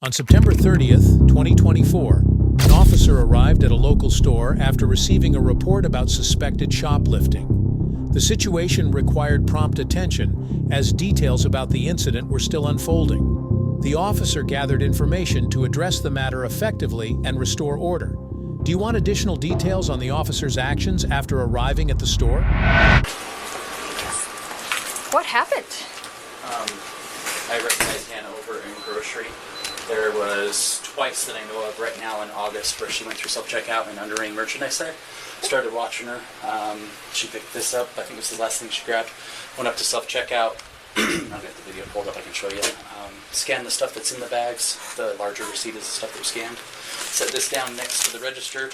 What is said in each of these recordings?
On September 30th, 2024, an officer arrived at a local store after receiving a report about suspected shoplifting. The situation required prompt attention as details about the incident were still unfolding. The officer gathered information to address the matter effectively and restore order. Do you want additional details on the officer's actions after arriving at the store? What happened? I recognized Hannah over in grocery. There was twice that I know of right now in August where she went through self-checkout and underrated merchandise there. Started watching her. She picked this up. I think it was the last thing she grabbed. Went up to self-checkout. I'll get the video pulled up. I can show you. Scanned the stuff that's in the bags. The larger receipt is the stuff that was scanned. Set this down next to the register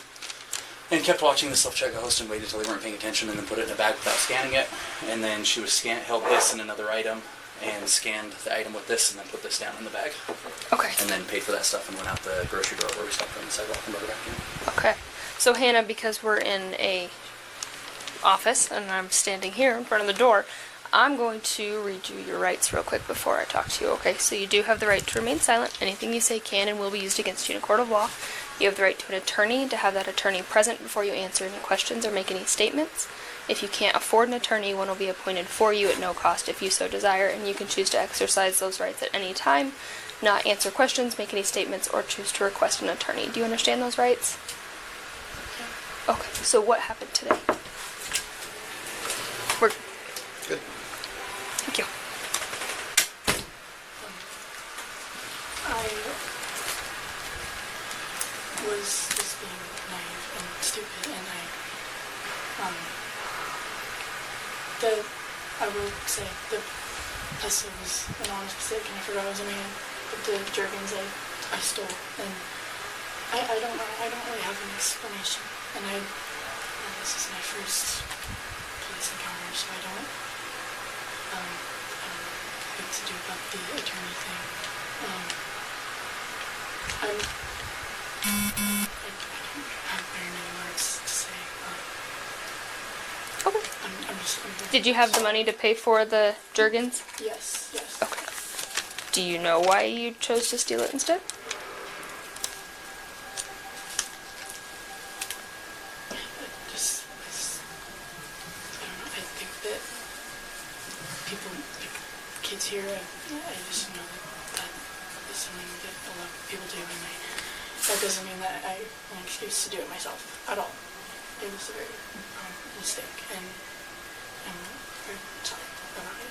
and kept watching the self-checkout host and waited until they weren't paying attention and then put it in a bag without scanning it. And then she was held this and another item and scanned the item with this and then put this down in the bag. Okay. And then paid for that stuff and went out the grocery door where we stopped on the sidewalk and brought it back in. Okay. So Hannah, because we're in a office and I'm standing here in front of the door, I'm going to read you your rights real quick before I talk to you, okay? So you do have the right to remain silent. Anything you say can and will be used against you in a court of law. You have the right to an attorney, to have that attorney present before you answer any questions or make any statements. If you can't afford an attorney, one will be appointed for you at no cost if you so desire, and you can choose to exercise those rights at any time, not answer questions, make any statements, or choose to request an attorney. Do you understand those rights? Okay, so what happened today? We're good. Thank you. I was just being naive and stupid, and I will say the pesto was an honest mistake, and I forgot it was a man. But the jergens I stole, and I don't know. I don't really have an explanation, and this is my first police encounter, so I don't know what to do about the attorney thing. I don't have very many words to say, but Okay. I'm Did you have the money to pay for the jergens? Yes. Okay. Do you know why you chose to steal it instead? Just, I don't know, I think that people, like kids here, I just know that is something that a lot of people do, and that doesn't mean that I have an excuse to do it myself at all. It was a very mistake, and I'm very sorry about it.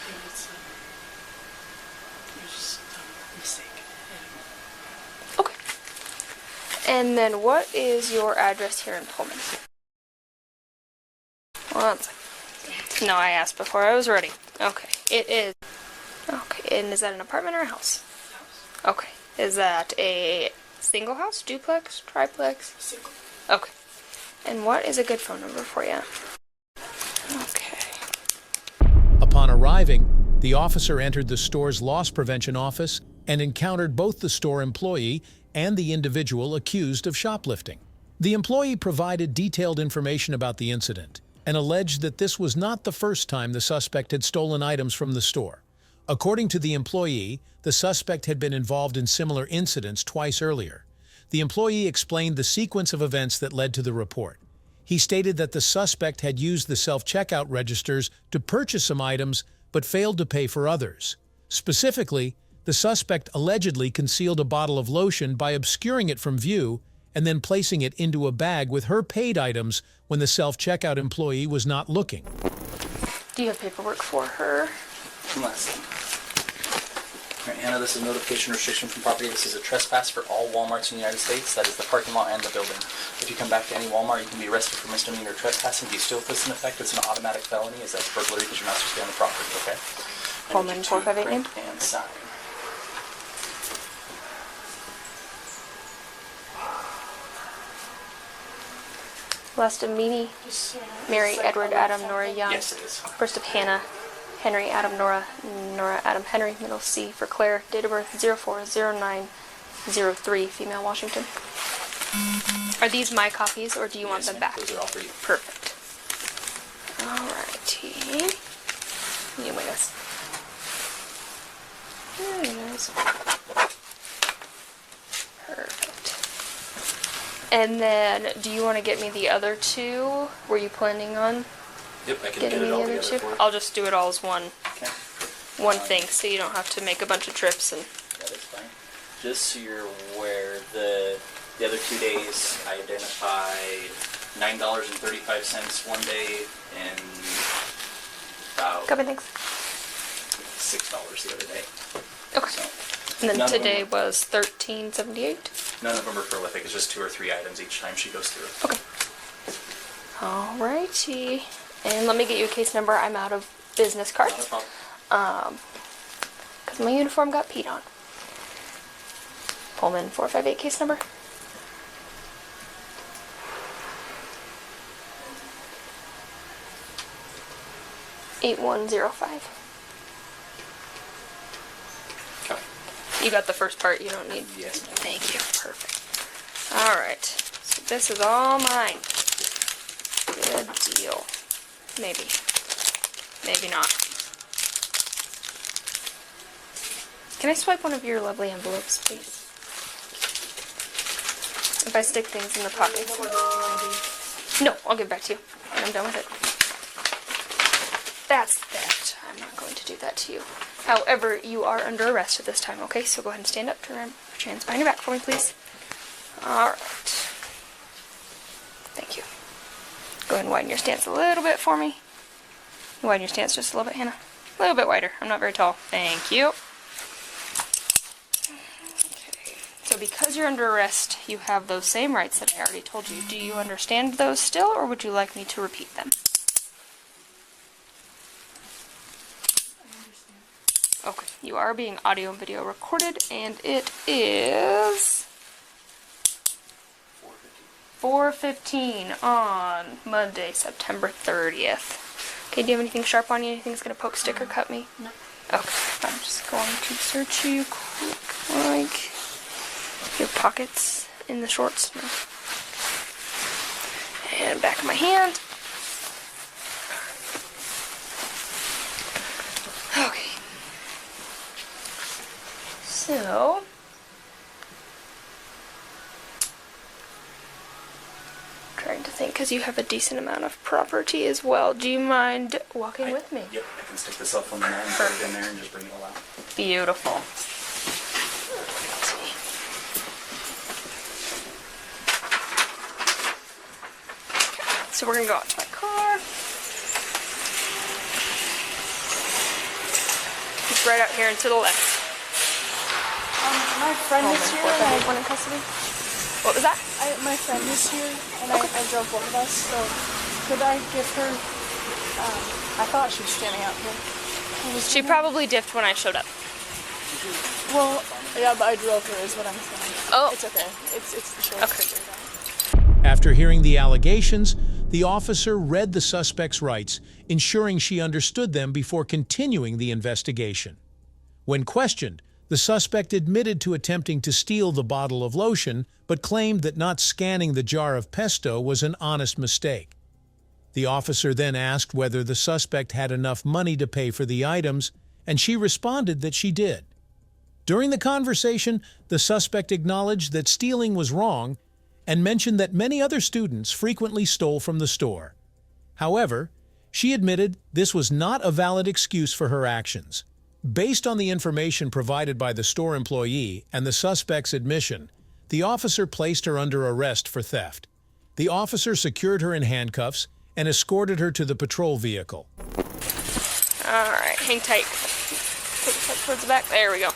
It was just a mistake. Okay. And then what is your address here in Pullman? One second. No, I asked before I was ready. Okay. It is. Okay. And is that an apartment or a house? Okay. Is that a single house, duplex, triplex? Single. Okay. And what is a good phone number for you? Okay. Upon arriving, the officer entered the store's loss prevention office and encountered both the store employee and the individual accused of shoplifting. The employee provided detailed information about the incident and alleged that this was not the first time the suspect had stolen items from the store. According to the employee, the suspect had been involved in similar incidents twice earlier. The employee explained the sequence of events that led to the report. He stated that the suspect had used the self-checkout registers to purchase some items but failed to pay for others. Specifically, the suspect allegedly concealed a bottle of lotion by obscuring it from view and then placing it into a bag with her paid items when the self-checkout employee was not looking. Do you have paperwork for her? Last thing. Alright, Hannah, this is notification restriction from property. This is a trespass for all Walmarts in the United States. That is the parking lot and the building. If you come back to any Walmart, you can be arrested for misdemeanor trespassing. If you still put this in effect, it's an automatic felony, as that's burglary because you're not supposed to be on the property, okay? Pullman 458 name? And sign. Last of Meany, Mary, Edward, Adam, Nora, Young. Yes, it is. First of Hannah, Henry, Adam, Nora, Nora, Adam, Henry. Middle C for Claire. Date of birth 040903, female, Washington. Are these my copies, or do you want them back? Those are all for you. Perfect. Alrighty. You wait us. Very nice. Perfect. And then, do you want to get me the other two? Were you planning on Yep, I can getting get me it the all other together two? for you. I'll just do it all as one Okay. thing, so you don't have to make a bunch of trips. And That is fine. Just so you're aware, the other 2 days I identified $9.35 one day and about couple things. $6 the other day. Okay. So And then none of them today were- was $13.78. none of them are prolific. It's just 2 or 3 items each time she goes through. Okay. Alrighty. And let me get you a case number. I'm out of business Not a cards. problem. Because my uniform got peed on. Pullman 458 case number. $8105. Okay. You got the first part, you don't need. Yes. Thank you. Perfect. Alright. So this is all mine. Good deal. Maybe. Maybe not. Can I swipe one of your lovely envelopes, please? If I stick things in the pockets. No, I'll give it back to you when I'm done with it. That's theft. I'm not going to do that to you. However, you are under arrest at this time, okay? So go ahead and stand up, turn around, put your hands behind your back for me, please. Alright. Thank you. Go ahead and widen your stance a little bit for me. Widen your stance just a little bit, Hannah. A little bit wider. I'm not very tall. Thank you. Okay. So because you're under arrest, you have those same rights that I already told you. Do you understand those still, or would you like me to repeat them? Okay, you are being audio and video recorded, and it is 4:15 on Monday, September 30th. Okay, do you have anything sharp on you? Anything that's going to poke, stick, or cut me? No. Okay, I'm just going to search you quick, like your pockets in the shorts. No. And back of my hand. Okay. So, trying to think, because you have a decent amount of property as well. Do you mind walking with me? Yep, I can stick the cell phone in there and put it in there and just bring it all out. Beautiful. So we're going to go out to my car. It's right out here and to the left. My friend is here, and One in custody. What was that? my friend is here, and I drove both of us. So, could I give her? I thought she was standing out here. She probably diffed when I showed up. Well, yeah, but I drove her, is what I'm saying. Oh. It's okay. It's the short. Okay. After hearing the allegations, the officer read the suspect's rights, ensuring she understood them before continuing the investigation. When questioned, the suspect admitted to attempting to steal the bottle of lotion, but claimed that not scanning the jar of pesto was an honest mistake. The officer then asked whether the suspect had enough money to pay for the items, and she responded that she did. During the conversation, the suspect acknowledged that stealing was wrong and mentioned that many other students frequently stole from the store. However, she admitted this was not a valid excuse for her actions. Based on the information provided by the store employee and the suspect's admission, the officer placed her under arrest for theft. The officer secured her in handcuffs and escorted her to the patrol vehicle. Alright, hang tight. Take a step towards the back. There we go.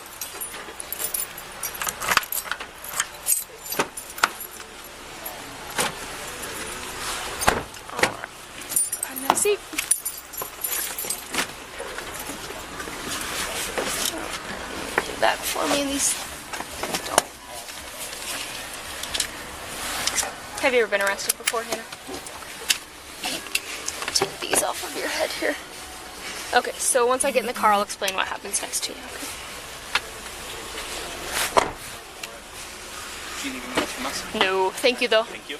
Alright. Find that seat. Do that for me, these don't. Have you ever been arrested before, Hannah? Take these off of your head here. Okay, so once I get in the car, I'll explain what happens next to you, okay? Do you need anything else from us? No, thank you though. Thank you.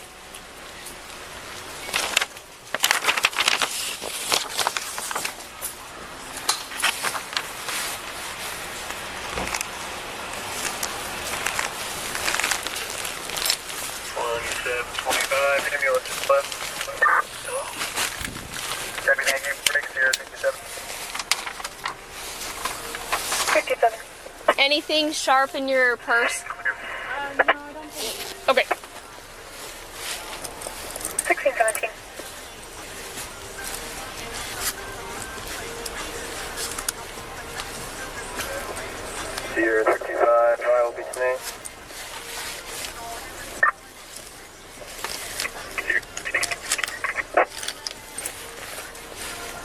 57. Anything sharp in your purse? No, I don't think. Okay. 1617. Sierra 65, trial beach name.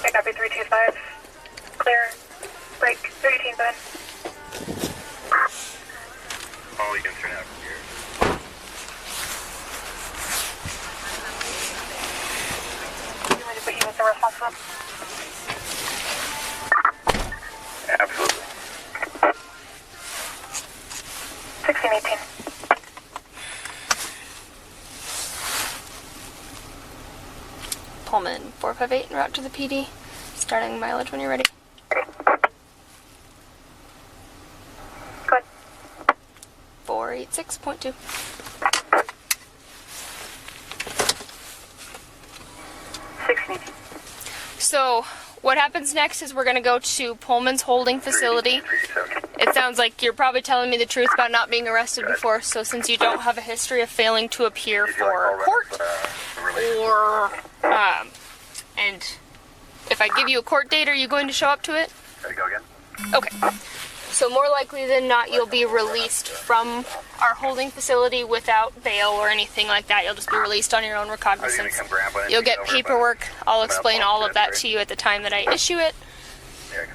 I copy 325. Clear. Break. 318, All you can turn out from here. You want to put you as the responsible? Absolutely. 1618. Pullman 458 en route to the PD. Starting mileage when you're ready. Go ahead. 486.2. 1618. So, what happens next is we're going to go to Pullman's holding facility. It sounds like you're probably telling me the truth about not being arrested before, so since you don't have a history of failing to appear for court, or, and if I give you a court date, are you going to show up to it? Gotta go again? Okay. So more likely than not, you'll be released from our holding facility without bail or anything like that. You'll just be released on your own recognizance. You'll get paperwork. I'll explain all of that to you at the time that I issue it.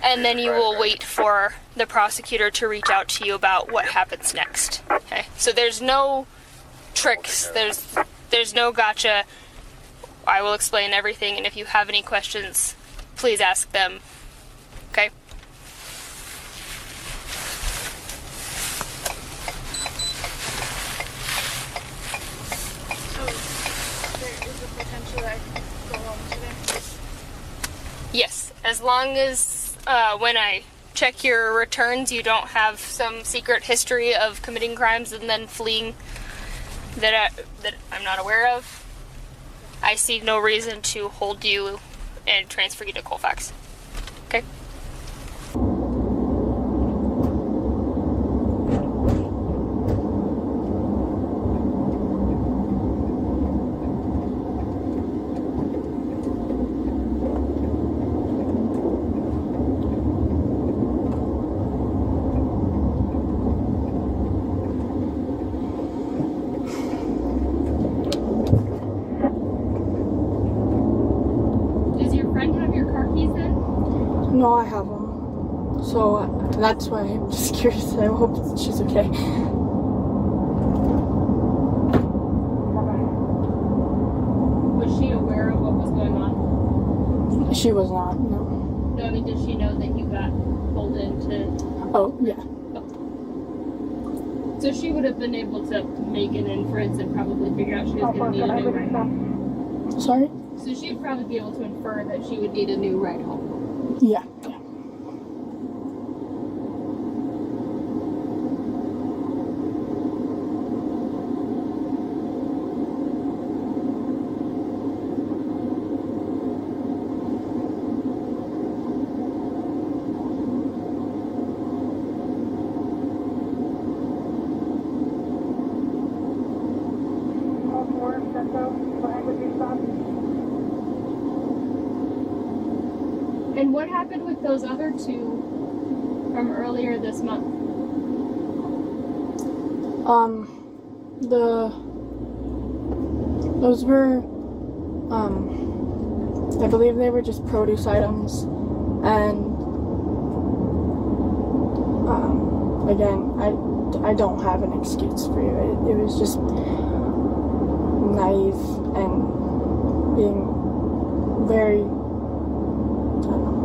And then you will wait for the prosecutor to reach out to you about what happens next. Okay? So there's no tricks. There's no gotcha. I will explain everything, and if you have any questions, please ask them. Okay? So, there is a potential that I could go home today? Yes, as long as when I check your returns, you don't have some secret history of committing crimes and then fleeing that I'm not aware of. I see no reason to hold you and transfer you to Colfax. Okay? Does your friend have your car keys then? No, I have them. So that's why I'm just curious. I hope she's okay. Was she aware of what was going on? She was not, no. No, I mean, did she know that you got pulled into... Oh, yeah. So she would have been able to make an inference and probably figure out she was going to need a new ride home. Sorry? So she'd probably be able to infer that she would need a new ride home. Yeah. And what happened with those other two from earlier this month? Those were, I believe they were just produce items, and, again, I don't have an excuse for you. It was just naive and being very, I don't know.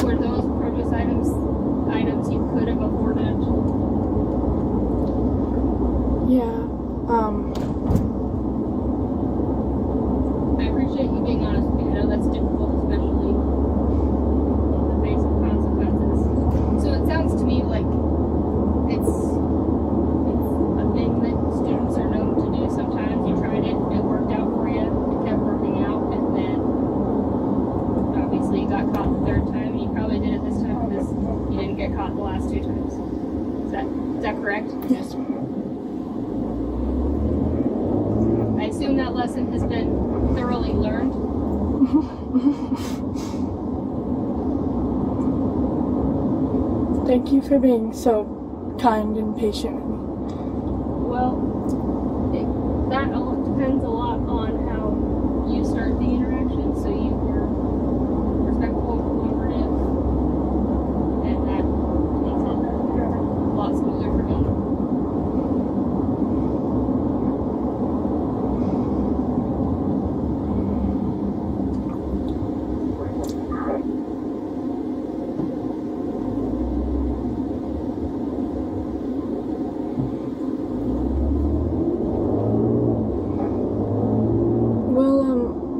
Were those produce items you could have afforded? Yeah, I appreciate you being honest with me. I know that's difficult, especially in the face of consequences. So it sounds to me like it's a thing that students are known to do sometimes. You tried it, it worked out for you, it kept working out, and then caught the last 2 times. Is that correct? Yes. I assume that lesson has been thoroughly learned. Thank you for being so kind and patient with me. Well, that all depends a lot on how you start the interaction. So you were respectful, cooperative, and that makes it a lot smoother for me.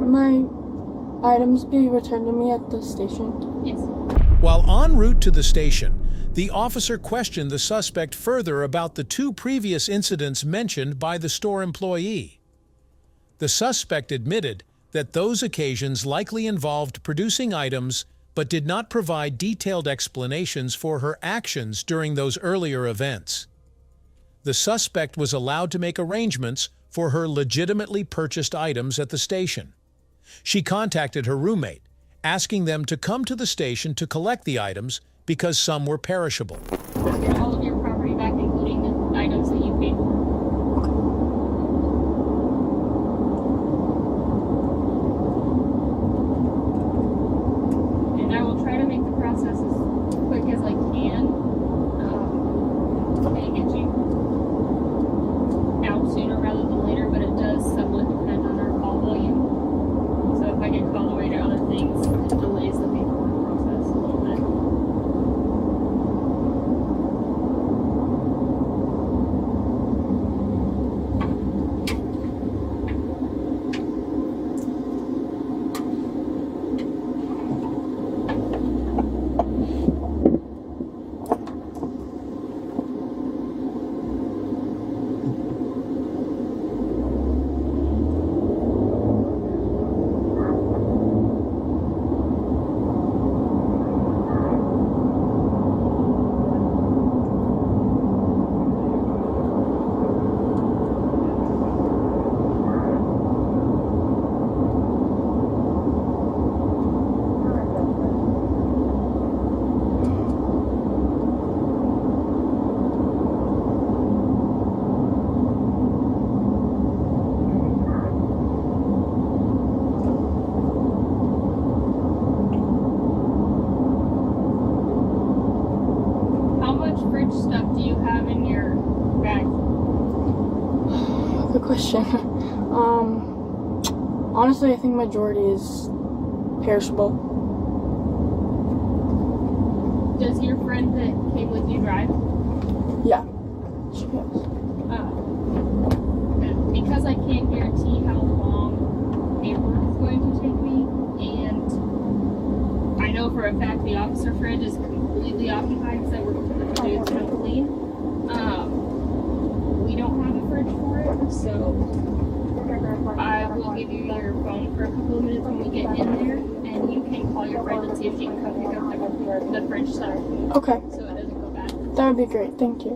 My items be returned to me at the station? Yes. While en route to the station, the officer questioned the suspect further about the 2 previous incidents mentioned by the store employee. The suspect admitted that those occasions likely involved producing items but did not provide detailed explanations for her actions during those earlier events. The suspect was allowed to make arrangements for her legitimately purchased items at the station. She contacted her roommate, asking them to come to the station to collect the items because some were perishable. Get all of your property back, including the items that you paid for. And I will try to make the process as quick as I can, and get you out sooner rather than later, but it does somewhat depend on our call volume. So if I get called away to other things, it delays the paperwork process a little bit. Fridge stuff do you have in your bag? Good question. Honestly, I think majority is perishable. Does your friend that came with you drive? Yeah. She does. Because I can't guarantee how long paperwork is going to take me, and I know for a fact the officer fridge is completely occupied because I work with the dudes who don't clean. We don't have a fridge for it, so I will give you your phone for a couple of minutes when we get in there, and you can call your friend and see if she can come pick up the fridge stuff. Okay. So it doesn't go bad. That would be great. Thank you.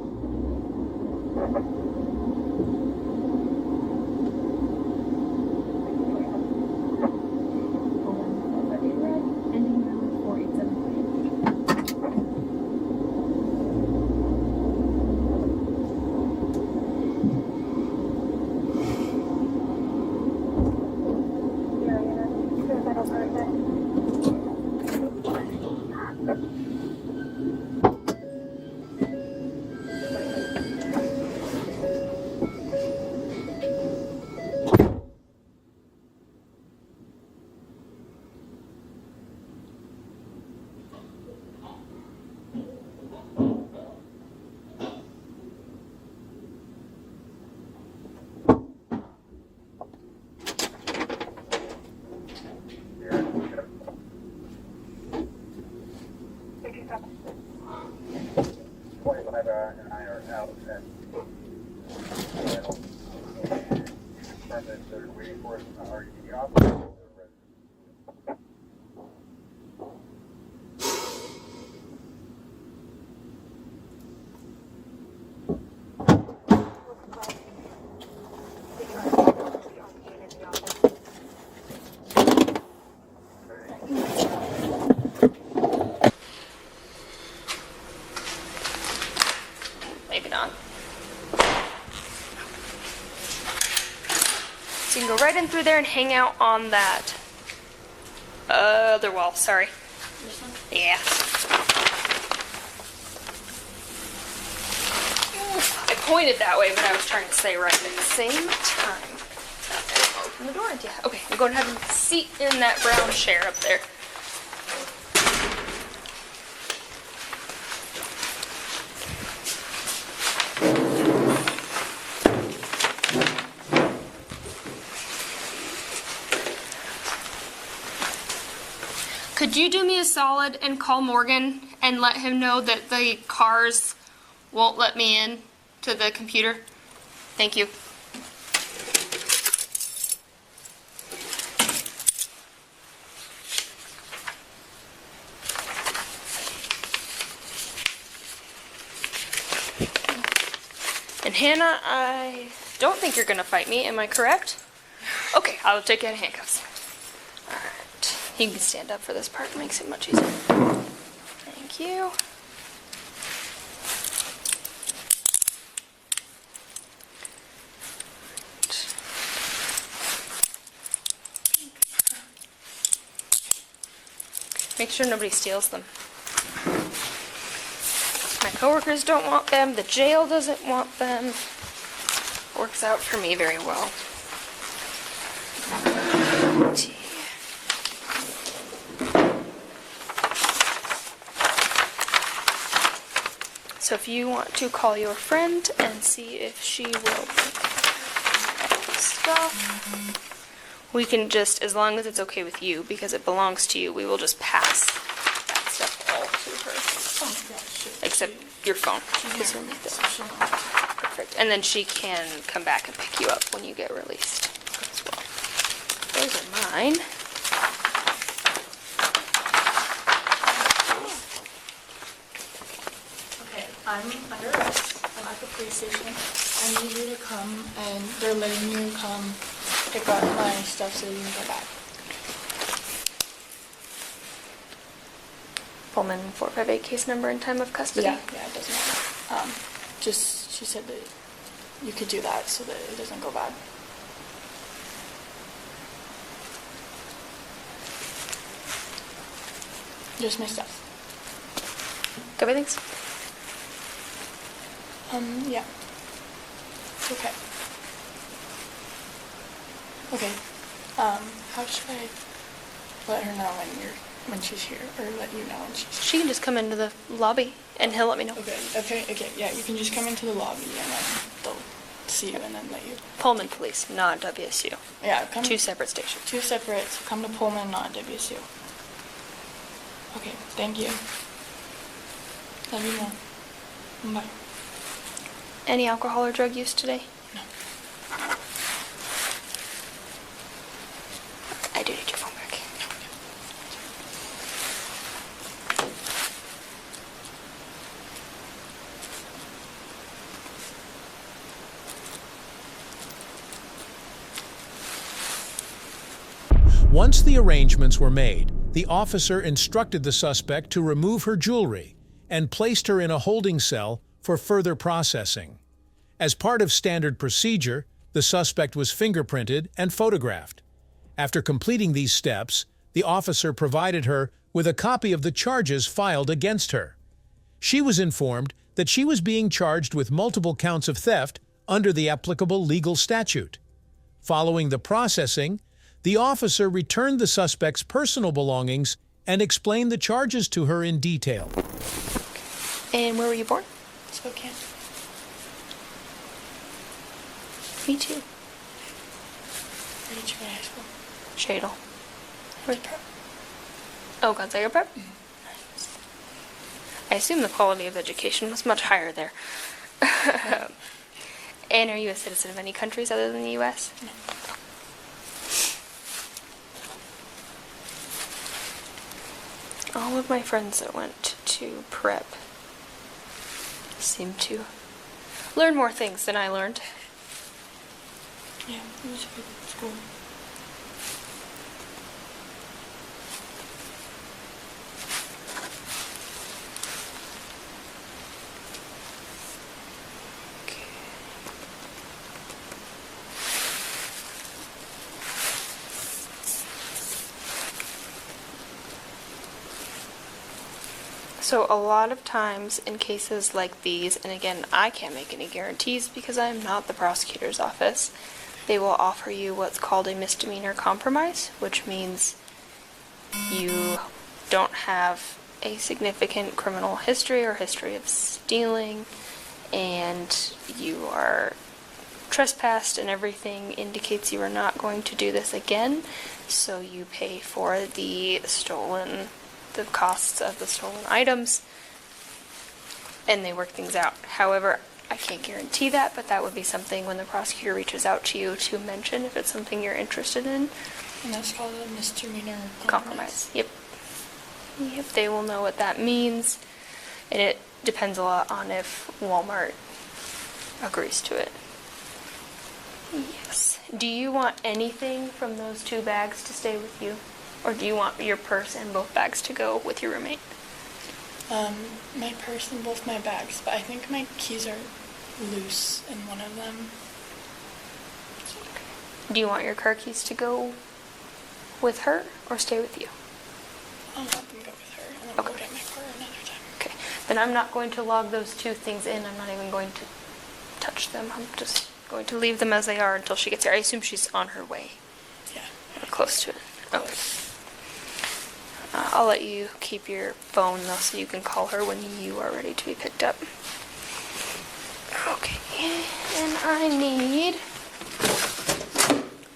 And I are out and confirm that they're waiting for us in the RDD office. right in through there and hang out on that other wall. Sorry. This one? Yeah. I pointed that way, but I was trying to say right at the same time. Open the door. Yeah. Okay, I'm going to have a seat in that brown chair up there. Could you do me a solid and call Morgan and let him know that the cars won't let me in to the computer? Thank you. And Hannah, I don't think you're gonna fight me, am I correct? Okay, I'll take you out of handcuffs. Alright, you can stand up for this part, it makes it much easier. Thank you. Make sure nobody steals them. My coworkers don't want them, the jail doesn't want them. Works out for me very well. So if you want to call your friend and see if she will pick up the stuff, we can just, as long as it's okay with you, because it belongs to you, we will just pass that stuff all to her. Oh, yeah, sure. Except your phone. Because you'll need this. Perfect. And then she can come back and pick you up when you get released as well. Those are mine. Okay, I'm under arrest. I'm at the police station. I need you to come, and they're letting you come pick up my stuff so you can go back. Pullman 458 case number and time of custody. Yeah, it doesn't matter. Just, she said that you could do that so that it doesn't go bad. Just my stuff. Everything's Yeah. Okay. Okay. How should I let her know when she's here, or let you know when she's here? She can just come into the lobby and he'll let me know. Okay, yeah, you can just come into the lobby and then they'll see you and then let you. Pullman Police, not WSU. Yeah, come. Two separate stations. Two separate, so come to Pullman, not WSU. Okay, thank you. Let me know. Bye. Any alcohol or drug use today? No. I do need your phone back. Once the arrangements were made, the officer instructed the suspect to remove her jewelry and placed her in a holding cell for further processing. As part of standard procedure, the suspect was fingerprinted and photographed. After completing these steps, the officer provided her with a copy of the charges filed against her. She was informed that she was being charged with multiple counts of theft under the applicable legal statute. Following the processing, the officer returned the suspect's personal belongings and explained the charges to her in detail. And where were you born? Spokane. Me too. Where did you go to high school? Shadle. Where's prep? Oh, Gonzaga Prep? I assume the quality of education was much higher there. And are you a citizen of any countries other than the U.S.? No. All of my friends that went to prep seem to learn more things than I learned. Yeah, it was a good school. So a lot of times in cases like these, and again, I can't make any guarantees because I'm not the prosecutor's office, they will offer you what's called a misdemeanor compromise, which means you don't have a significant criminal history or history of stealing, and you are trespassed and everything indicates you are not going to do this again, so you pay for the costs of the stolen items, and they work things out. However, I can't guarantee that, but that would be something when the prosecutor reaches out to you to mention if it's something you're interested in. And that's called a misdemeanor Compromise. Yep. Yep, they will know what that means, and it depends a lot on if Walmart agrees to it. Yes. Do you want anything from those 2 bags to stay with you? Or do you want your purse and both bags to go with your roommate? My purse and both my bags, but I think my keys are loose in one of them. Do you want your car keys to go with her or stay with you? I'll let them go with her, and then we'll Okay. get my car another time. Okay. Then I'm not going to log those 2 things in. I'm not even going to touch them. I'm just going to leave them as they are until she gets here. I assume she's on her way. Yeah. Or close to it. Okay. I'll let you keep your phone though so you can call her when you are ready to be picked up. Okay. And I need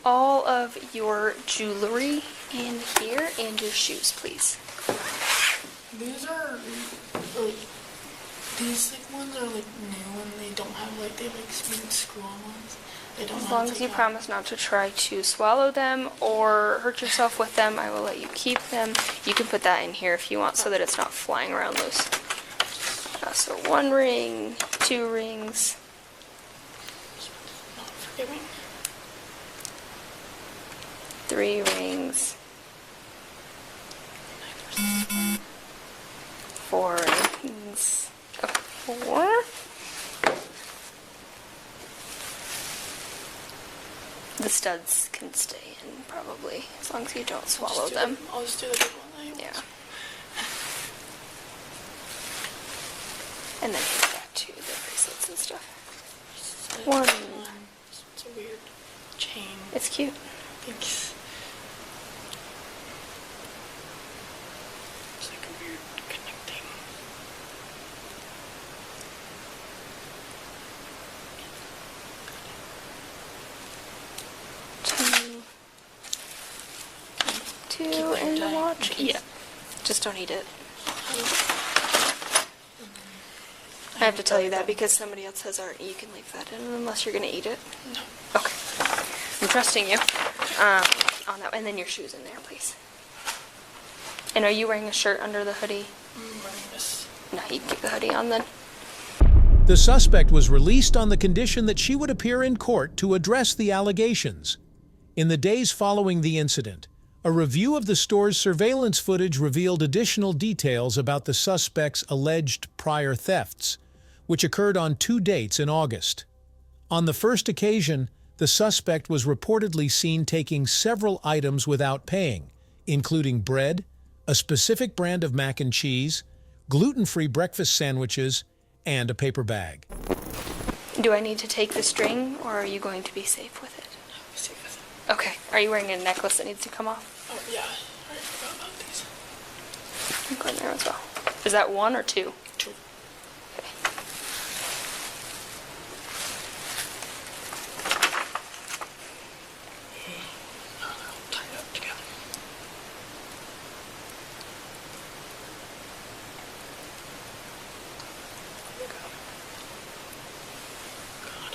all of your jewelry in here and your shoes, please. These are like these ones are like new and they don't have they smooth screw-on ones. They don't As have long as you promise not to try to swallow them or hurt yourself with them, I will let you keep them. You can put that in here if you want so that it's not flying around loose. So 1 ring, 2 rings. not forgiving. 3 rings. 4 rings. 4. The studs can stay in probably, as long as you don't swallow them. I'll just do the big one. Yeah. And then here's that too, the bracelets and stuff. One. It's a weird chain. It's cute. Thanks. It's like a weird connecting. Two and the watch. Yeah. Just don't eat it. I have to tell you that because somebody else says you can leave that in unless you're going to eat it. No. Okay. I'm trusting you on that. And then your shoes in there, please. And are you wearing a shirt under the hoodie? I'm wearing this. No, you can keep the hoodie on then. The suspect was released on the condition that she would appear in court to address the allegations. In the days following the incident, a review of the store's surveillance footage revealed additional details about the suspect's alleged prior thefts, which occurred on 2 dates in August. On the first occasion, the suspect was reportedly seen taking several items without paying, including bread, a specific brand of mac and cheese, gluten-free breakfast sandwiches, and a paper bag. Do I need to take the string, or are you going to be safe with it? I'll see with it. Okay. Are you wearing a necklace that needs to come off? Oh yeah. I already forgot about these. I'm going there as well. Is that 1 or 2? 2. Okay. Oh, they're all tied up together. God.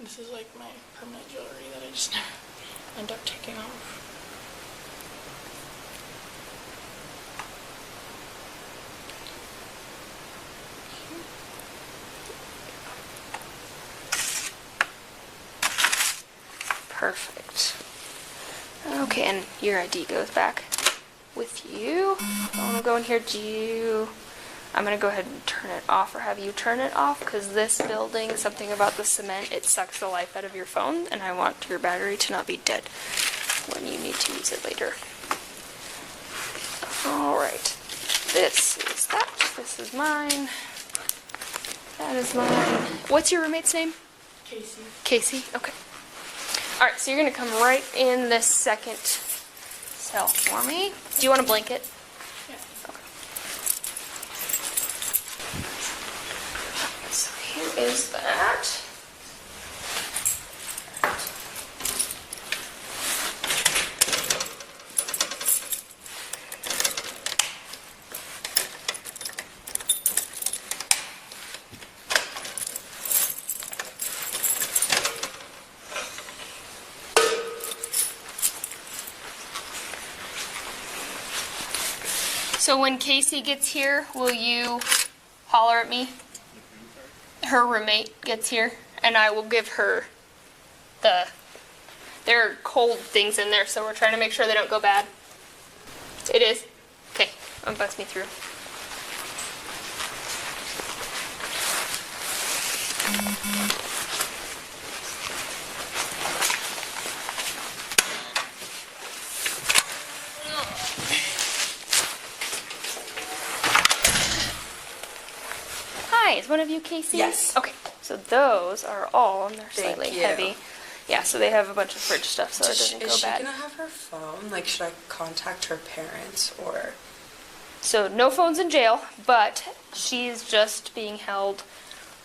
This is like my permanent jewelry that I just end up taking off. Perfect. Okay, and your ID goes back with you. I want to go in here. I'm going to go ahead and turn it off, or have you turn it off, because this building, something about the cement, it sucks the life out of your phone, and I want your battery to not be dead when you need to use it later. right. This is that. This is mine. That is mine. What's your roommate's name? Casey. Casey? Okay. Alright, so you're going to come right in this second cell for me. Do you want a blanket? Yeah. Okay. So here is that. So when Casey gets here, will you holler at me? Her roommate gets here, and I will give her there are cold things in there, so we're trying to make sure they don't go bad. It is? Okay, bust me through. Hi, is one of you Casey? Yes. Okay, so those are all, and they're Thank slightly you. heavy. Yeah, so they have a bunch of fridge stuff, so it doesn't Is go she bad. gonna have her phone? Like, should I contact her parents or? So no phones in jail, but she's just being held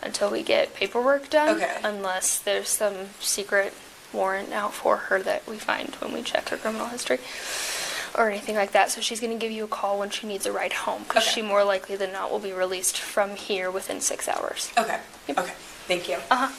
until we get paperwork done. Okay. Unless there's some secret warrant out for her that we find when we check her criminal history or anything like that. So she's going to give you a call when she needs a ride home, because Okay. she more likely than not will be released from here within 6 hours. Okay. Yep. Okay. Thank you. Uh-huh.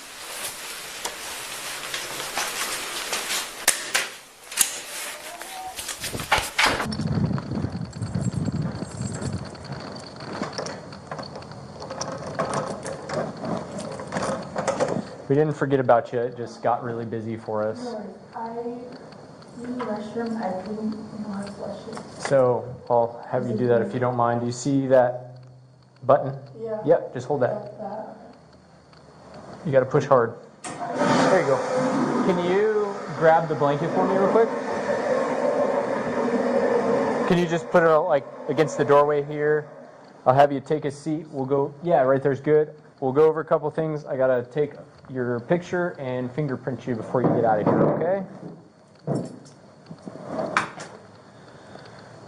We didn't forget about you. It just got really busy for us. I use the restroom. I didn't know how to flush it. So I'll have you do that if you don't mind. Do you see that button? Yeah. Yep, just hold that. Like that. You got to push hard. There you go. Can you grab the blanket for me real quick? Can you just put it like against the doorway here? I'll have you take a seat. We'll go, yeah, right there's good. We'll go over a couple things. I got to take your picture and fingerprint you before you get out of here, okay?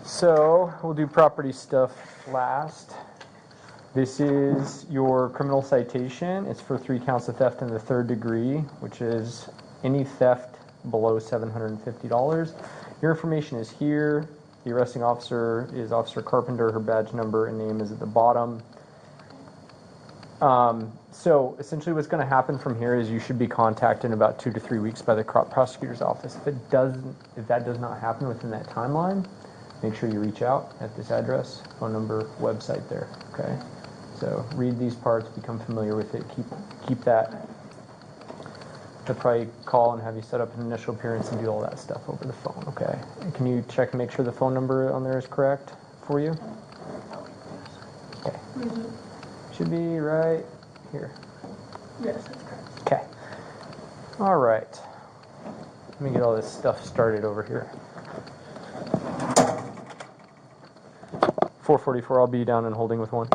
So we'll do property stuff last. This is your criminal citation. It's for 3 counts of theft in the 3rd degree, which is any theft below $750. Your information is here. The arresting officer is Officer Carpenter. Her badge number and name is at the bottom. So essentially what's going to happen from here is you should be contacted in about 2 to 3 weeks by the prosecutor's office. If that does not happen within that timeline, make sure you reach out at this address, phone number, website there, okay? So read these parts, become familiar with it, keep that. They'll probably call and have you set up an initial appearance and do all that stuff over the phone, okay? And can you check and make sure the phone number on there is correct for you? Okay. Should be right here. Yes, that's correct. Okay. All right. Let me get all this stuff started over here. 444, I'll be down and holding with 1.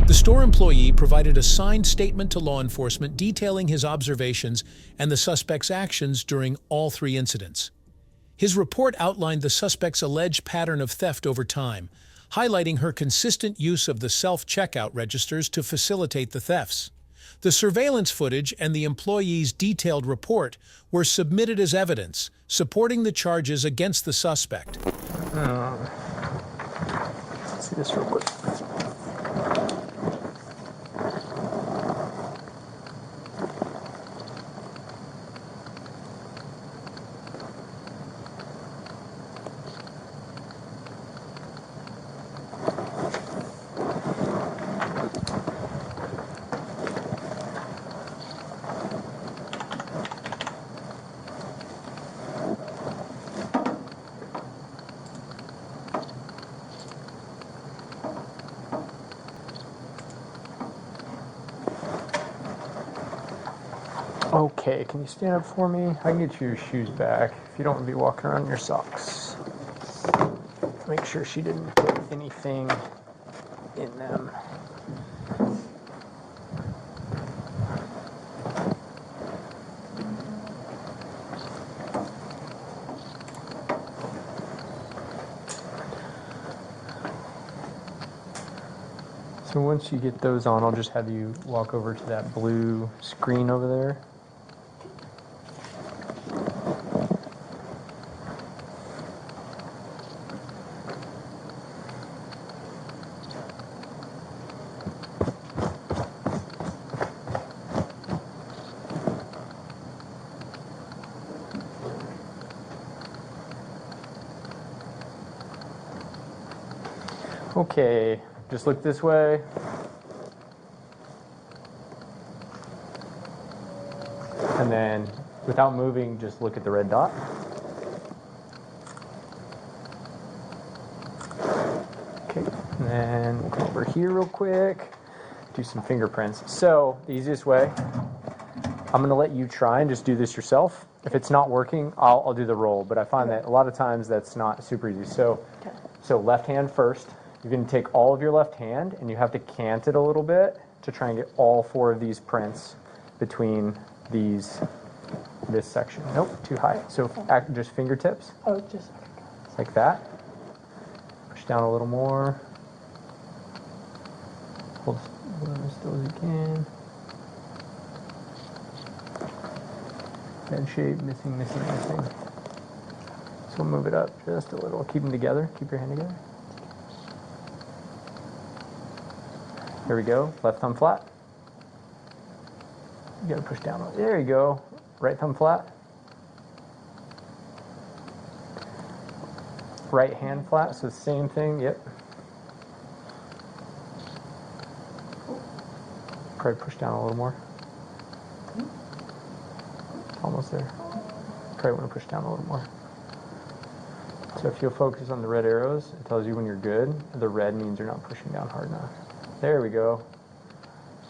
The store employee provided a signed statement to law enforcement detailing his observations and the suspect's actions during all 3 incidents. His report outlined the suspect's alleged pattern of theft over time, highlighting her consistent use of the self-checkout registers to facilitate the thefts. The surveillance footage and the employee's detailed report were submitted as evidence, supporting the charges against the suspect. Let's see this real quick. Okay, can you stand up for me? I can get you your shoes back if you don't want to be walking around in your socks. Make sure she didn't put anything in them. So once you get those on, I'll just have you walk over to that blue screen over there. Okay, just look this way. And then, without moving, just look at the red dot. Okay, and then we'll come over here real quick, do some fingerprints. So, the easiest way, I'm gonna let you try and just do this yourself. If it's not working, I'll do the roll, but I find that a lot of times that's not super easy. So left hand first. You're going to take all of your left hand and you have to cant it a little bit to try and get all 4 of these prints between this section. Nope, too high. So just fingertips. Oh, just Like that. Push down a little more. Hold as still as you can. Bad shape, missing. So move it up just a little. Keep them together. Keep your hand together. Here we go. Left thumb flat. You gotta push down. There you go. Right thumb flat. Right hand flat. So same thing. Yep. Probably push down a little more. Almost there. Probably want to push down a little more. So if you'll focus on the red arrows, it tells you when you're good. The red means you're not pushing down hard enough. There we go.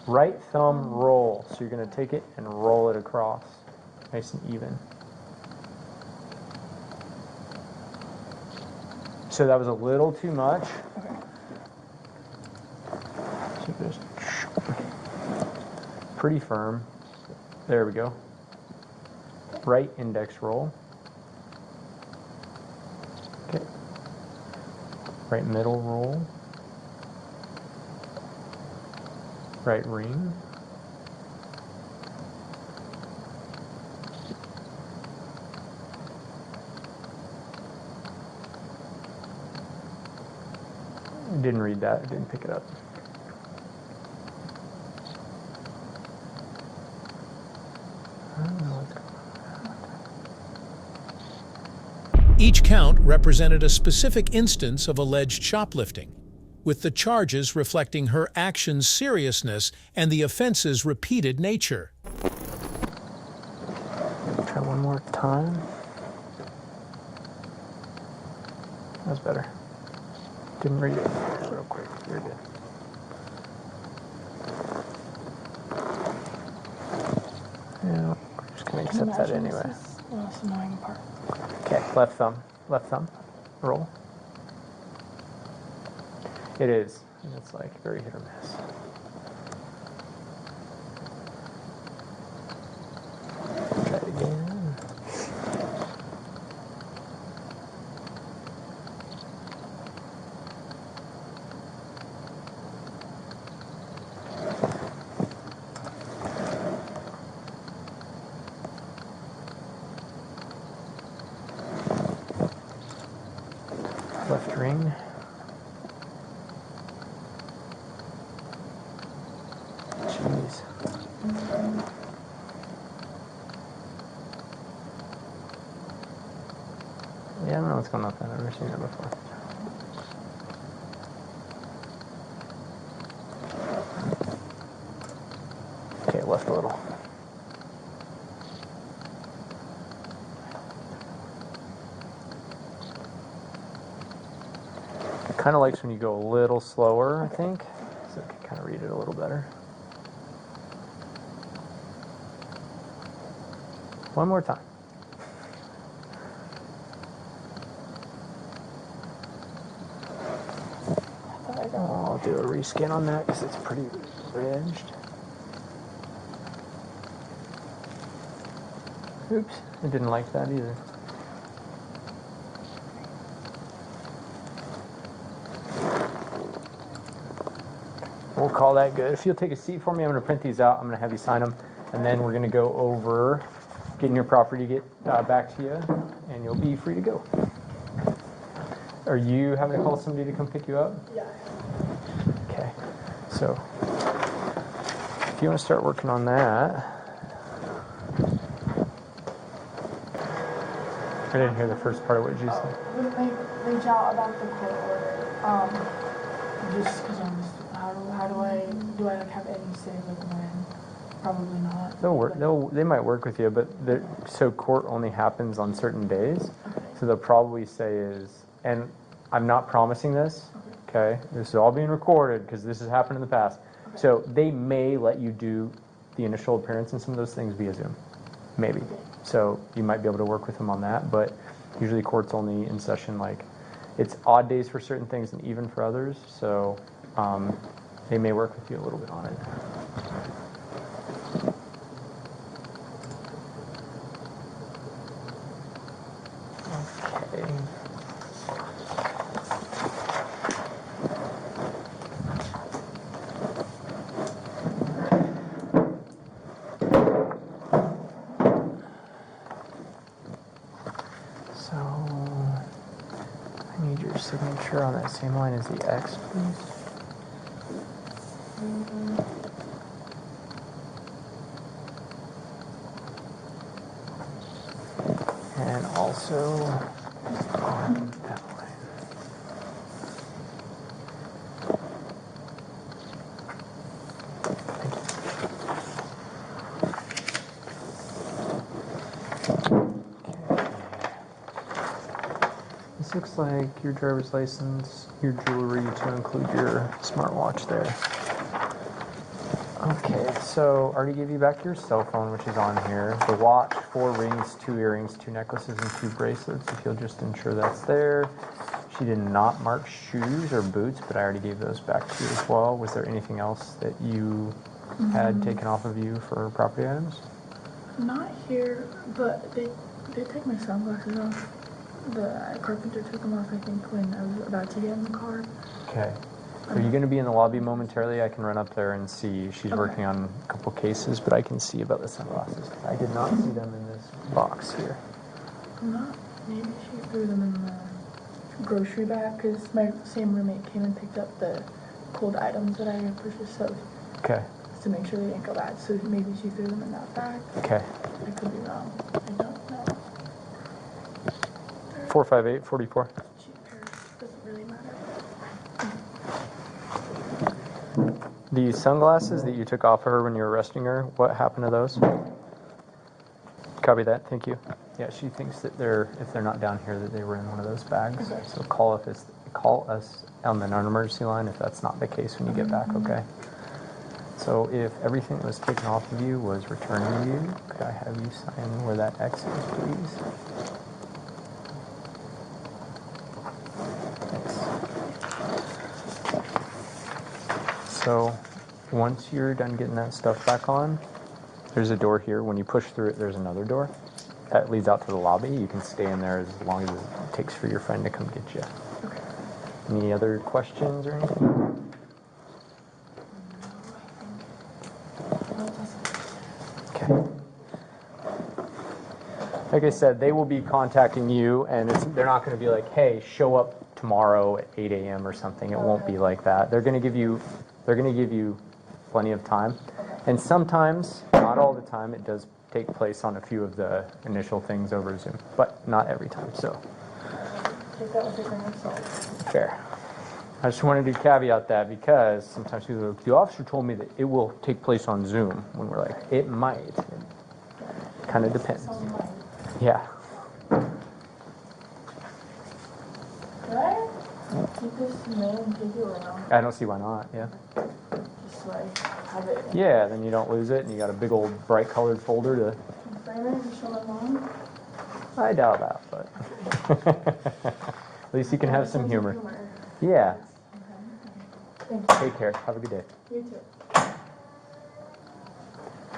Right thumb roll. So you're going to take it and roll it across. Nice and even. So that was a little too much. okay. So just pretty firm. There we go. Right index roll. Okay. Right middle roll. Right ring. Didn't read that. Didn't pick it up. I don't know what's going on. Each count represented a specific instance of alleged shoplifting, with the charges reflecting her action's seriousness and the offense's repeated nature. Try one more time. That's better. Didn't read it real quick. You're good. Yeah, we're just gonna accept that anyway. This is the most annoying part. Okay, left thumb, roll. It is, and it's like very hit or miss. Try it again. Left ring. Jeez. Yeah, I don't know what's going on with that. I've never seen that before. Okay, left a little. Kind of likes when you go a little slower, I think, so I can kind of read it a little better. One more time. I'll do a rescan on that because it's pretty ridged. Oops, I didn't like that either. We'll call that good. If you'll take a seat for me, I'm going to print these out. I'm going to have you sign them, and then we're going to go over getting your property back to you, and you'll be free to go. Are you having to call somebody to come pick you up? Yeah. Okay. So, if you want to start working on that. I didn't hear the first part of what you said. Reach out about the court order. Just because I'm just, how do I like have any say with when? Probably not. They'll work. They might work with you, but so court only happens on certain days. Okay. So they'll probably say is, and I'm not promising this. Okay, this is all being recorded because this has happened in the past. Okay. So they may let you do the initial appearance and some of those things via Zoom, maybe. So you might be able to work with them on that, but usually court's only in session like it's odd days for certain things and even for others. So they may work with you a little bit on it. Okay. So I need your signature on that same line as the X, please. And also on that line. This looks like your driver's license, your jewelry to include your smartwatch there. Okay, so I already gave you back your cell phone, which is on here. The watch, 4 rings, 2 earrings, 2 necklaces, and 2 bracelets, if you'll just ensure that's there. She did not mark shoes or boots, but I already gave those back to you as well. Was there anything else that you had taken off of you for property items? Not here, but they take my sunglasses off. The carpenter took them off, I think, when I was about to get in the car. Okay. Are you going to be in the lobby momentarily? I can run up there and see. She's working on a couple cases, but I can see about the sunglasses. I did not see them in this box here. Not. Maybe she threw them in the grocery bag, because my same roommate came and picked up the cold items that I had purchased, so Okay. to make sure they didn't go bad. So maybe she threw them in that bag. Okay. I could be wrong. I don't know. 458-44. Cheap pair. Doesn't really matter. The sunglasses that you took off of her when you were arresting her, what happened to those? Copy that, thank you. Yeah, she thinks that if they're not down here, that they were in one of those bags. Okay. So call us on the non-emergency line if that's not the case when you get back, okay? So if everything that was taken off of you was returned to you, could I have you sign where that X is, please? So once you're done getting that stuff back on, there's a door here. When you push through it, there's another door that leads out to the lobby. You can stay in there as long as it takes for your friend to come get you. Okay. Any other questions or anything? Okay. Like I said, they will be contacting you, and they're not going to be like, hey, show up tomorrow at 8 a.m. or something. It won't be like that. They're going to give you plenty of time. And sometimes, not all the time, it does take place on a few of the initial things over Zoom, but not every time, so. Take that with a grain of salt. Fair. I just wanted to caveat that because sometimes people are like, the officer told me that it will take place on Zoom, when we're like, it might. It kind of depends. Yeah. Could I keep this mail and take it around? I don't see why not, yeah. Just so I have it. Yeah, then you don't lose it, and you got a big old bright colored folder to disclaimer, you show my mom. I doubt that, but at least you can have some humor. Yeah. Thank you. Take care. Have a good day. You too.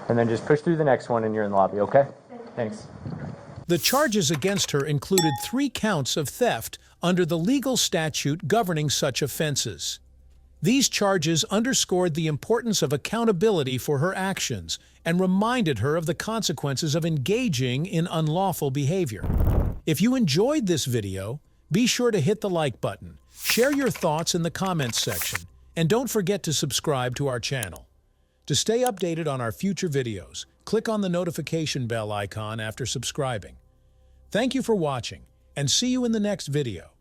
And then just push through the next one and you're in the lobby, okay? Thanks. The charges against her included 3 counts of theft under the legal statute governing such offenses. These charges underscored the importance of accountability for her actions and reminded her of the consequences of engaging in unlawful behavior. If you enjoyed this video, be sure to hit the like button, share your thoughts in the comments section, and don't forget to subscribe to our channel. To stay updated on our future videos, click on the notification bell icon after subscribing. Thank you for watching, and see you in the next video.